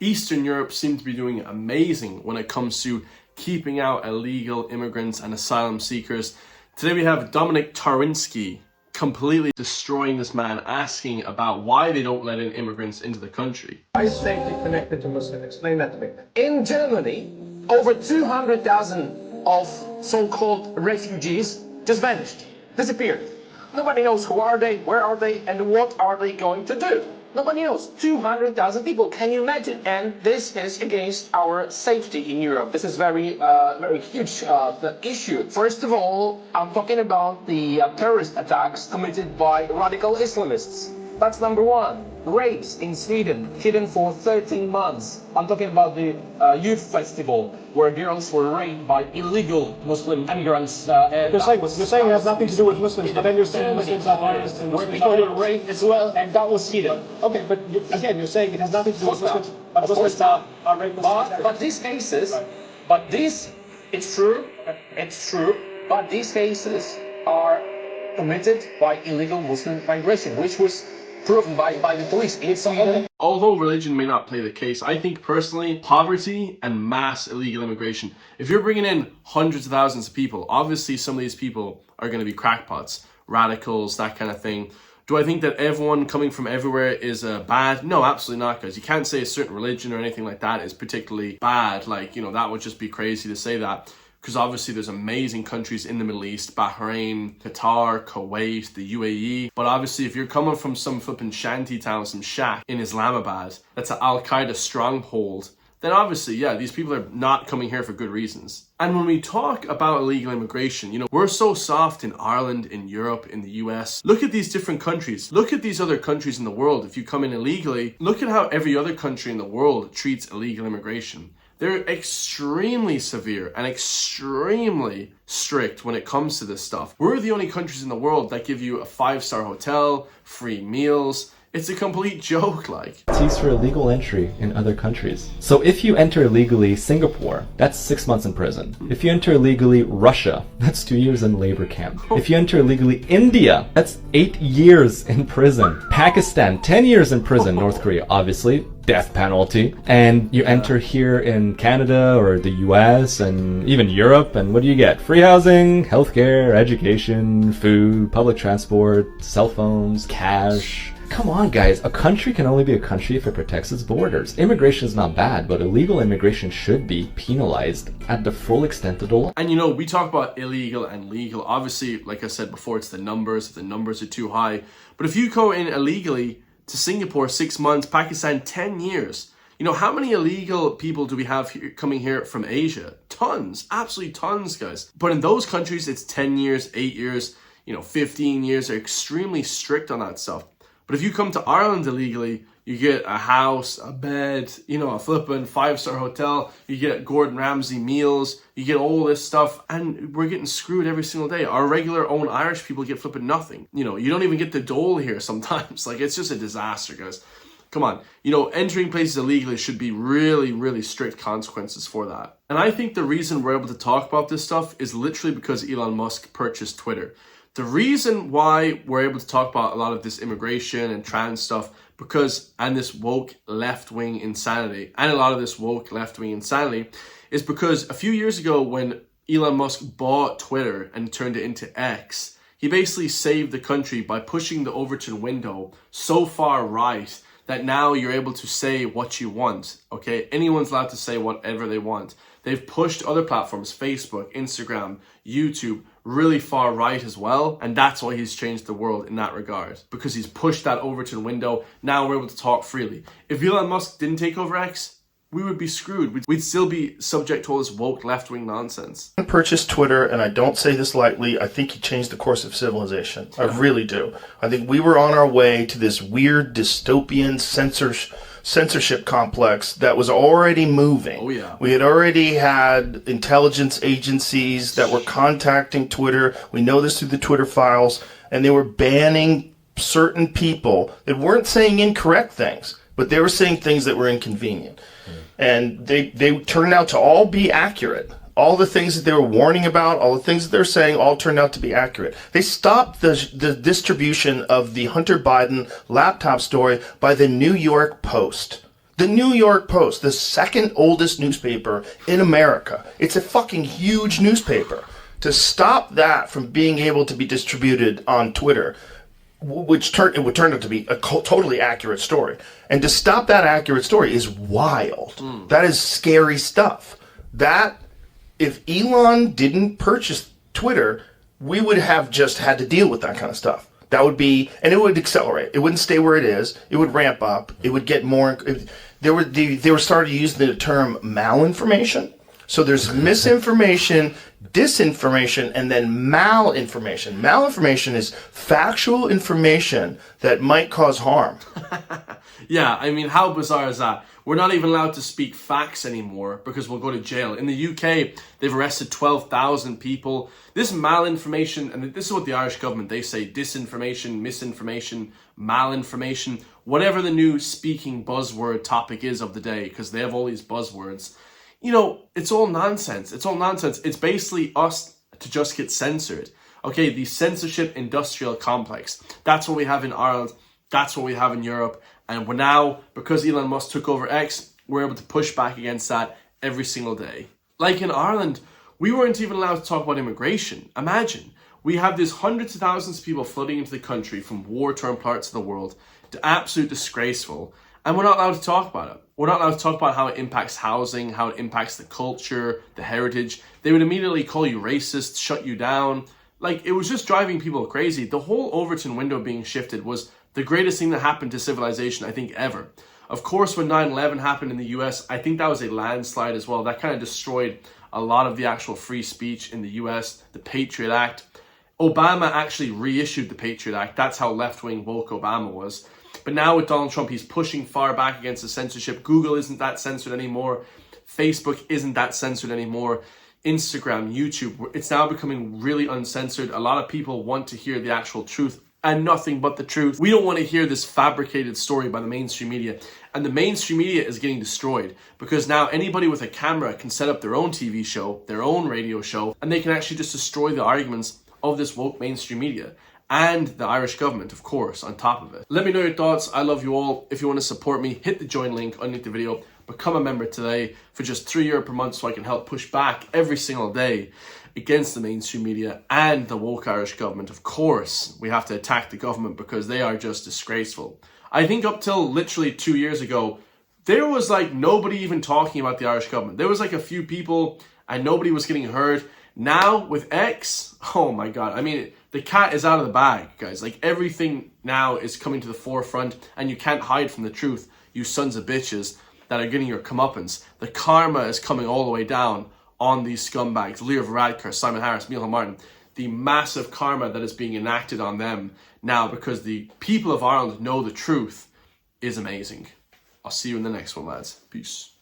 Eastern Europe seem to be doing amazing when it comes to keeping out illegal immigrants and asylum seekers. Today we have Dominik Tarczynski completely destroying this man, asking about why they don't let in immigrants into the country. Why is safety connected to Muslims? Explain that to me. In Germany, over 200,000 of so-called refugees just vanished, disappeared. Nobody knows who are they, where are they, and what are they going to do. Nobody knows. 200,000 people. Can you imagine? And this is against our safety in Europe. This is very huge issue. First of all, I'm talking about the terrorist attacks committed by radical Islamists. That's number one. Rapes in Sweden, hidden for 13 months. I'm talking about the youth festival where girls were raped by illegal Muslim immigrants. You're saying it has nothing to do with Muslims, but then you're saying Muslims are terrorists and where people were raped as well, and that was hidden. Okay, but again, you're saying it has nothing to do with Muslims, but Muslims are raped. But these cases, it's true, but these cases are committed by illegal Muslim migration, which was proven by the police. Although religion may not play the case, I think personally, poverty and mass illegal immigration, if you're bringing in hundreds of thousands of people, obviously some of these people are going to be crackpots, radicals, that kind of thing. Do I think that everyone coming from everywhere is bad? No, absolutely not, guys. You can't say a certain religion or anything like that is particularly bad. Like, you know, that would just be crazy to say that. Because obviously there's amazing countries in the Middle East, Bahrain, Qatar, Kuwait, the UAE. But obviously if you're coming from some flipping shanty town, some shack in Islamabad, that's an Al-Qaeda stronghold, then obviously, yeah, these people are not coming here for good reasons. And when we talk about illegal immigration, you know, we're so soft in Ireland, in Europe, in the US. Look at these different countries. Look at these other countries in the world. If you come in illegally, look at how every other country in the world treats illegal immigration. They're extremely severe and extremely strict when it comes to this stuff. We're the only countries in the world that give you a 5-star hotel, free meals. It's a complete joke, like. It's for illegal entry in other countries. So if you enter illegally Singapore, that's 6 months in prison. If you enter illegally Russia, that's 2 years in labor camp. If you enter illegally India, that's 8 years in prison. Pakistan, 10 years in prison. North Korea, obviously, death penalty. And you enter here in Canada or the US and even Europe, and what do you get? Free housing, healthcare, education, food, public transport, cell phones, cash. Come on, guys. A country can only be a country if it protects its borders. Immigration is not bad, but illegal immigration should be penalized at the full extent of the law. And you know, we talk about illegal and legal. Obviously, like I said before, it's the numbers. If the numbers are too high. But if you go in illegally to Singapore, 6 months, Pakistan, 10 years. You know, how many illegal people do we have here, coming here from Asia? Tons. Absolutely tons, guys. But in those countries, it's 10 years, 8 years, 15 years. They're extremely strict on that stuff. But if you come to Ireland illegally, you get a house, a bed, a flippin' 5-star hotel, you get Gordon Ramsay meals, you get all this stuff, and we're getting screwed every single day. Our regular own Irish people get flippin' nothing. You don't even get the dole here sometimes. Like, it's just a disaster, guys. Come on. Entering places illegally should be really, really strict consequences for that. And I think the reason we're able to talk about this stuff is literally because Elon Musk purchased Twitter. The reason why we're able to talk about a lot of this immigration and trans stuff and this woke left-wing insanity, is because a few years ago when Elon Musk bought Twitter and turned it into X, he basically saved the country by pushing the Overton window so far right that now you're able to say what you want, okay? Anyone's allowed to say whatever they want. They've pushed other platforms, Facebook, Instagram, YouTube, really far right as well. And that's why he's changed the world in that regard. Because he's pushed that Overton window. Now we're able to talk freely. If Elon Musk didn't take over X, we would be screwed. We'd still be subject to all this woke left-wing nonsense. I purchased Twitter, and I don't say this lightly, I think he changed the course of civilization. I really do. I think we were on our way to this weird dystopian censorship complex that was already moving. Oh, yeah. We had already had intelligence agencies that were contacting Twitter. We know this through the Twitter files, and they were banning certain people that weren't saying incorrect things, but they were saying things that were inconvenient. And they turned out to all be accurate. All the things that they were warning about, all the things that they're saying, all turned out to be accurate. They stopped the distribution of the Hunter Biden laptop story by the New York Post. The New York Post, the second oldest newspaper in America. It's a fucking huge newspaper. To stop that from being able to be distributed on Twitter, it would turn out to be a totally accurate story. And to stop that accurate story is wild. That is scary stuff. That, if Elon didn't purchase Twitter, we would have just had to deal with that kind of stuff. That would be, and it would accelerate. It wouldn't stay where it is. It would ramp up. It would get more. They were starting to use the term malinformation. So there's misinformation, disinformation, and then malinformation. Malinformation is factual information that might cause harm. Yeah, I mean, how bizarre is that? We're not even allowed to speak facts anymore because we'll go to jail. In the UK, they've arrested 12,000 people. This malinformation, and this is what the Irish government, they say, disinformation, misinformation, malinformation, whatever the new speaking buzzword topic is of the day, because they have all these buzzwords. You know, it's all nonsense. It's all nonsense. It's basically us to just get censored. Okay, the censorship industrial complex. That's what we have in Ireland. That's what we have in Europe. And we're now, because Elon Musk took over X, we're able to push back against that every single day. Like in Ireland, we weren't even allowed to talk about immigration. Imagine, we have these hundreds of thousands of people flooding into the country from war-torn parts of the world. Absolute disgraceful. And we're not allowed to talk about it. We're not allowed to talk about how it impacts housing, how it impacts the culture, the heritage. They would immediately call you racist, shut you down. Like, it was just driving people crazy. The whole Overton window being shifted was the greatest thing that happened to civilization, I think, ever. Of course, when 9/11 happened in the US, I think that was a landslide as well. That kind of destroyed a lot of the actual free speech in the US, the Patriot Act. Obama actually reissued the Patriot Act. That's how left-wing woke Obama was. But now with Donald Trump, he's pushing far back against the censorship. Google isn't that censored anymore. Facebook isn't that censored anymore. Instagram, YouTube, it's now becoming really uncensored. A lot of people want to hear the actual truth and nothing but the truth. We don't want to hear this fabricated story by the mainstream media. And the mainstream media is getting destroyed because now anybody with a camera can set up their own TV show, their own radio show, and they can actually just destroy the arguments of this woke mainstream media. And the Irish government, of course, on top of it. Let me know your thoughts. I love you all. If you want to support me, hit the join link underneath the video. Become a member today for just €3 per month so I can help push back every single day against the mainstream media and the woke Irish government. Of course, we have to attack the government because they are just disgraceful. I think up till literally 2 years ago, there was like nobody even talking about the Irish government. There was like a few people and nobody was getting heard. Now with X, oh my God. I mean, the cat is out of the bag, guys. Like everything now is coming to the forefront and you can't hide from the truth, you sons of bitches that are getting your comeuppance. The karma is coming all the way down on these scumbags. Leo Varadkar, Simon Harris, Micheál Martin. The massive karma that is being enacted on them now because the people of Ireland know the truth is amazing. I'll see you in the next one, lads. Peace.